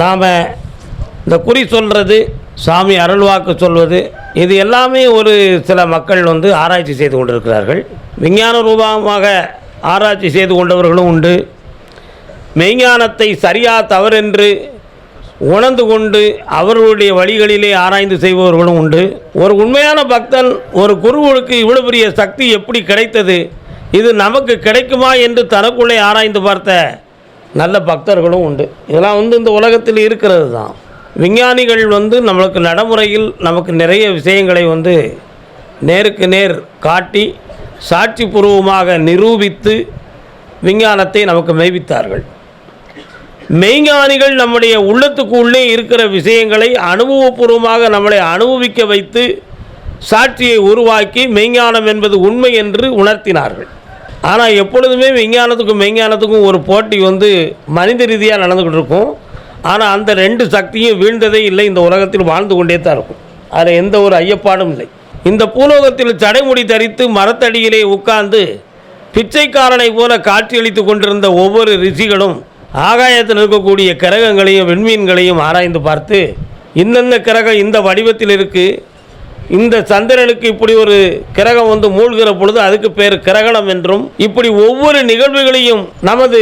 நாம் இந்த குறி சொல்கிறது, சாமி அருள்வாக்கு சொல்வது, இது எல்லாமே ஒரு சில மக்கள் ஆராய்ச்சி செய்து கொண்டிருக்கிறார்கள். விஞ்ஞான ரூபமாக ஆராய்ச்சி செய்து கொண்டவர்களும் உண்டு. மெய்ஞானத்தை சரியா தவறென்று உணர்ந்து கொண்டு அவர்களுடைய வழிகளிலே ஆராய்ந்து செய்பவர்களும் உண்டு. ஒரு உண்மையான பக்தன் ஒரு குருவுக்கு இவ்வளோ பெரிய சக்தி எப்படி கிடைத்தது, இது நமக்கு கிடைக்குமா என்று தனக்குள்ளே ஆராய்ந்து பார்த்த நல்ல பக்தர்களும் உண்டு. இதெல்லாம் இந்த உலகத்தில் இருக்கிறது தான். விஞ்ஞானிகள் நம்மளுக்கு நடைமுறையில் நமக்கு நிறைய விஷயங்களை நேருக்கு நேர் காட்டி சாட்சி பூர்வமாக நிரூபித்து விஞ்ஞானத்தை நமக்கு மெய்வித்தார்கள். மெய்ஞானிகள் நம்முடைய உள்ளத்துக்கு உள்ளே இருக்கிற விஷயங்களை அனுபவபூர்வமாக நம்மளை அனுபவிக்க வைத்து சாட்சியை உருவாக்கி மெய்ஞானம் என்பது உண்மை என்று உணர்த்தினார்கள். ஆனால் எப்பொழுதுமே மெய்ஞானத்துக்கும் ஒரு போட்டி மனித ரீதியாக நடந்துக்கிட்டு இருக்கும். ஆனால் அந்த ரெண்டு சக்தியும் வீழ்ந்ததே இல்லை. இந்த உலகத்தில் வாழ்ந்து கொண்டே தான் இருக்கும். அதில் எந்த ஒரு ஐயப்பாடும் இல்லை. இந்த பூலோகத்தில் சடைமுடி தரித்து மரத்தடியிலே உட்கார்ந்து பிச்சைக்காரனை போல காட்சியளித்து கொண்டிருந்த ஒவ்வொரு ரிஷிகளும் ஆகாயத்தில் இருக்கக்கூடிய கிரகங்களையும் விண்மீன்களையும் ஆராய்ந்து பார்த்து, இந்தந்த கிரகம் இந்த வடிவத்தில் இருக்குது, இந்த சந்திரனுக்கு இப்படி ஒரு கிரகம் மூழ்கிற பொழுது அதுக்கு பேர் கிரகணம் என்றும், இப்படி ஒவ்வொரு நிகழ்வுகளையும் நமது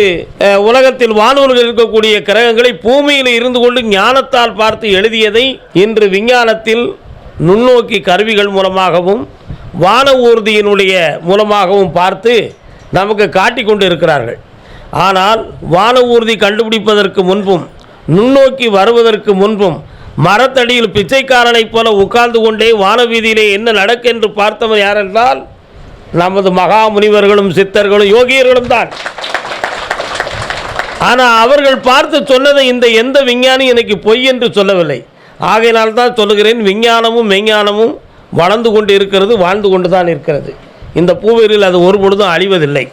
உலகத்தில் வானூர்கள் இருக்கக்கூடிய கிரகங்களை பூமியில் இருந்து கொண்டு ஞானத்தால் பார்த்து எழுதியதை இன்று விஞ்ஞானத்தில் நுண்ணோக்கி கருவிகள் மூலமாகவும் வான ஊர்தியினுடைய மூலமாகவும் பார்த்து நமக்கு காட்டி கொண்டு இருக்கிறார்கள். ஆனால் வான ஊர்தி கண்டுபிடிப்பதற்கு முன்பும் நுண்ணோக்கி வருவதற்கு முன்பும் மரத்தடியில் பிச்சைக்காரனைப் போல உட்கார்ந்து கொண்டே வானவீதியிலே என்ன நடக்கு என்று பார்த்தவர் யாரென்றால் நமது மகா முனிவர்களும் சித்தர்களும் யோகியர்களும் தான். ஆனால் அவர்கள் பார்த்து சொன்னதை எந்த விஞ்ஞானி எனக்கு பொய் என்று சொல்லவில்லை. ஆகையினால்தான் சொல்லுகிறேன், விஞ்ஞானமும் மெய்ஞானமும் வளர்ந்து கொண்டு இருக்கிறது, வாழ்ந்து கொண்டு தான் இருக்கிறது. இந்த பூவேரில் அது ஒருபொழுதும் அழிவதில்லை.